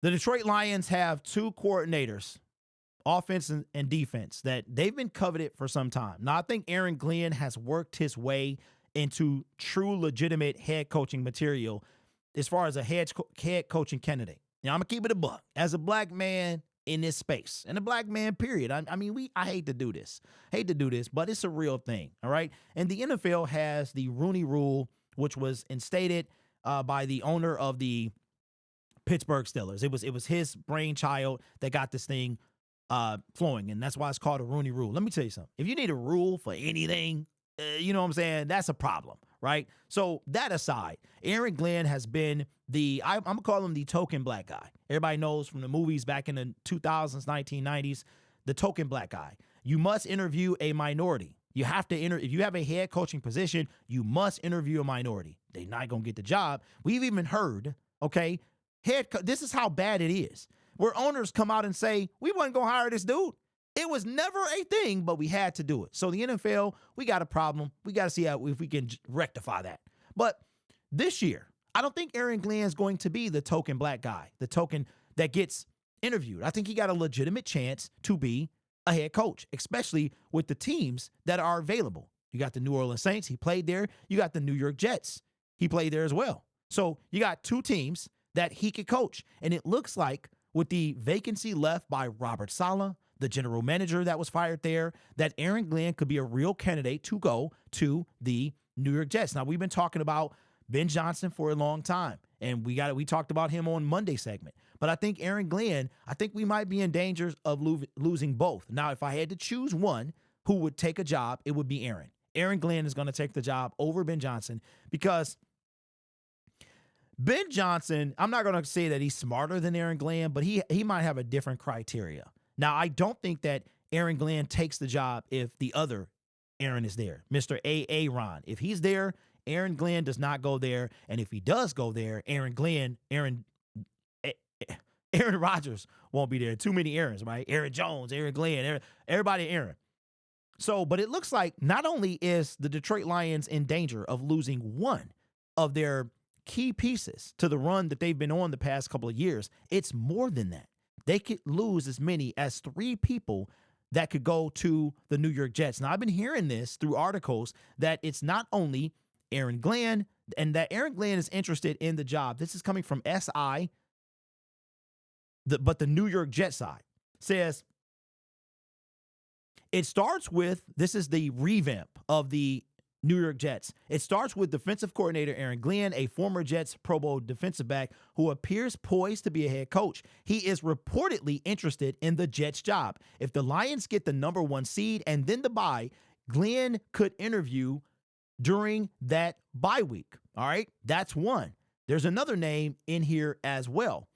The Detroit Lions have two coordinators, offense and defense, that they've been coveted for some time. Now, I think Aaron Glenn has worked his way into true, legitimate head coaching material as far as a head coaching candidate. Now, I'm going to keep it a buck. As a black man in this space, and a black man, period. I hate to do this. But it's a real thing, all right? And the NFL has the Rooney Rule, which was instated by the owner of the Pittsburgh Steelers. It was his brainchild that got this thing flowing, and that's why it's called a Rooney Rule. Let me tell you something. If you need a rule for anything, you know what I'm saying? That's a problem, right? So that aside, Aaron Glenn has been I'm going to call him the token black guy. Everybody knows from the movies back in the 2000s, 1990s, the token black guy. You must interview a minority. You have to if you have a head coaching position, you must interview a minority. They're not going to get the job. We've even heard, okay, this is how bad it is, where owners come out and say, we wasn't going to hire this dude. It was never a thing, but we had to do it. So the NFL, we got a problem. We got to see if we can rectify that. But this year, I don't think Aaron Glenn is going to be the token black guy, the token that gets interviewed. I think he got a legitimate chance to be a head coach, especially with the teams that are available. You got the New Orleans Saints. He played there. You got the New York Jets. He played there as well. So you got two teams that he could coach. And it looks like with the vacancy left by Robert Saleh, the general manager that was fired there, that Aaron Glenn could be a real candidate to go to the New York Jets. Now, we've been talking about Ben Johnson for a long time, and we talked about him on Monday segment. But I think Aaron Glenn, I think we might be in danger of losing both. Now, if I had to choose one who would take a job, it would be Aaron. Aaron Glenn is going to take the job over Ben Johnson because Ben Johnson, I'm not going to say that he's smarter than Aaron Glenn, but he might have a different criteria. Now, I don't think that Aaron Glenn takes the job if the other Aaron is there, Mr. Aaron. If he's there, Aaron Glenn does not go there. And if he does go there, Aaron Rodgers won't be there. Too many Aarons, right? Aaron Jones, Aaron Glenn, everybody Aaron. So, but it looks like not only is the Detroit Lions in danger of losing one of their key pieces to the run that they've been on the past couple of years, it's more than that. They could lose as many as 3 people that could go to the New York Jets. Now, I've been hearing this through articles that it's not only Aaron Glenn, and that Aaron Glenn is interested in the job. This is coming from SI, but the New York Jets side says it starts with, this is the revamp of the New York Jets. It starts with defensive coordinator Aaron Glenn, a former Jets Pro Bowl defensive back who appears poised to be a head coach. He is reportedly interested in the Jets job. If the Lions get the number 1 seed and then the bye, Glenn could interview during that bye week. All right, that's one. There's another name in here as well.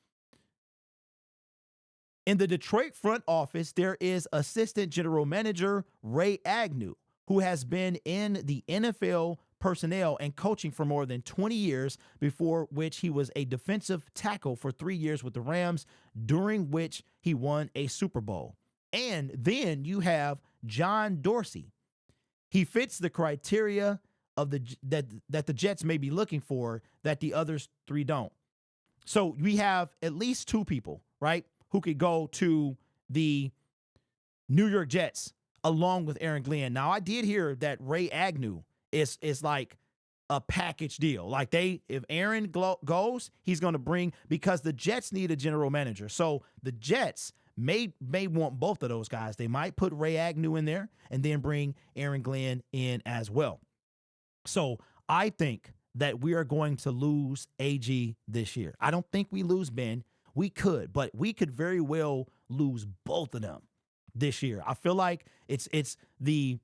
In the Detroit front office, there is assistant general manager Ray Agnew, who has been in the NFL personnel and coaching for more than 20 years, before which he was a defensive tackle for 3 years with the Rams, during which he won a Super Bowl. And then you have John Dorsey. He fits the criteria of that the Jets may be looking for that the others 3 don't. So we have at least 2 people, right, who could go to the New York Jets along with Aaron Glenn. Now, I did hear that Ray Agnew is like a package deal. Like if Aaron goes, he's going to bring, because the Jets need a general manager. So the Jets may want both of those guys. They might put Ray Agnew in there and then bring Aaron Glenn in as well. So I think that we are going to lose AG this year. I don't think we lose Ben. We could, but we could very well lose both of them this year. I feel like it's the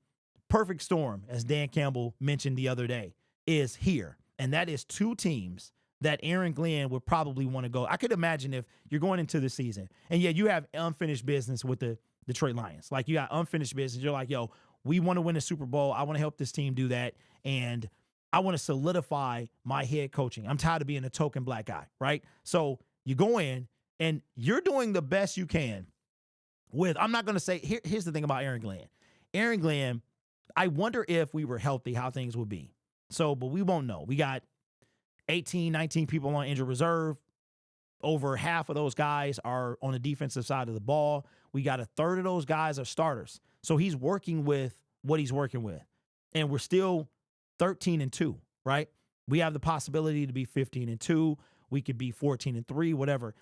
perfect storm, as Dan Campbell mentioned the other day, is here. And that is 2 teams that Aaron Glenn would probably want to go. I could imagine if you're going into the season and you have unfinished business with the Detroit Lions. Like, you got unfinished business. You're like, yo, we want to win a Super Bowl. I want to help this team do that. And I want to solidify my head coaching. I'm tired of being a token black guy, right? So you go in and you're doing the best you can with, I'm not going to say, here's the thing about Aaron Glenn. Aaron Glenn, I wonder if we were healthy, how things would be. So, but we won't know. We got 18, 19 people on injured reserve. Over half of those guys are on the defensive side of the ball. We got a third of those guys are starters. So he's working with what he's working with. And we're still 13-2, right? We have the possibility to be 15-2. We could be 14-3, whatever.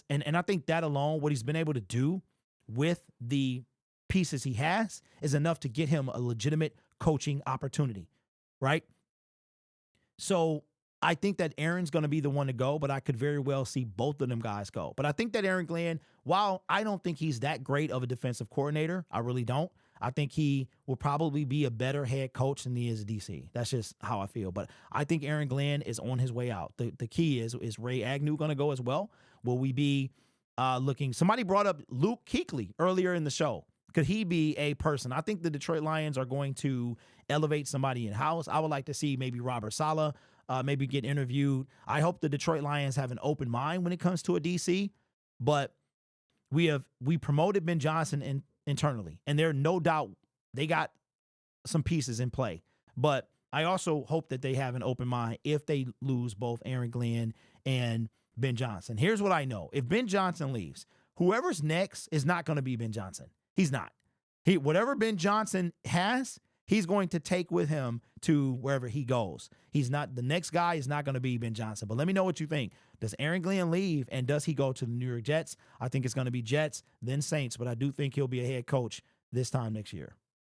And I think that alone, what he's been able to do with the pieces he has is enough to get him a legitimate coaching opportunity, right? So I think that Aaron's going to be the one to go, but I could very well see both of them guys go. But I think that Aaron Glenn, while I don't think he's that great of a defensive coordinator, I really don't. I think he will probably be a better head coach than he is a DC. That's just how I feel. But I think Aaron Glenn is on his way out. The key is Ray Agnew going to go as well? Will we be looking? Somebody brought up Luke Kuechly earlier in the show. Could he be a person? I think the Detroit Lions are going to elevate somebody in-house. I would like to see maybe Robert Saleh maybe get interviewed. I hope the Detroit Lions have an open mind when it comes to a DC. But we promoted Ben Johnson internally, and there no doubt they got some pieces in play. But I also hope that they have an open mind if they lose both Aaron Glenn and Ben Johnson. Here's what I know. If Ben Johnson leaves, whoever's next is not going to be Ben Johnson. He's not. Whatever Ben Johnson has, he's going to take with him to wherever he goes. The next guy is not going to be Ben Johnson. But let me know what you think. Does Aaron Glenn leave, and does he go to the New York Jets? I think it's going to be Jets, then Saints, but I do think he'll be a head coach this time next year.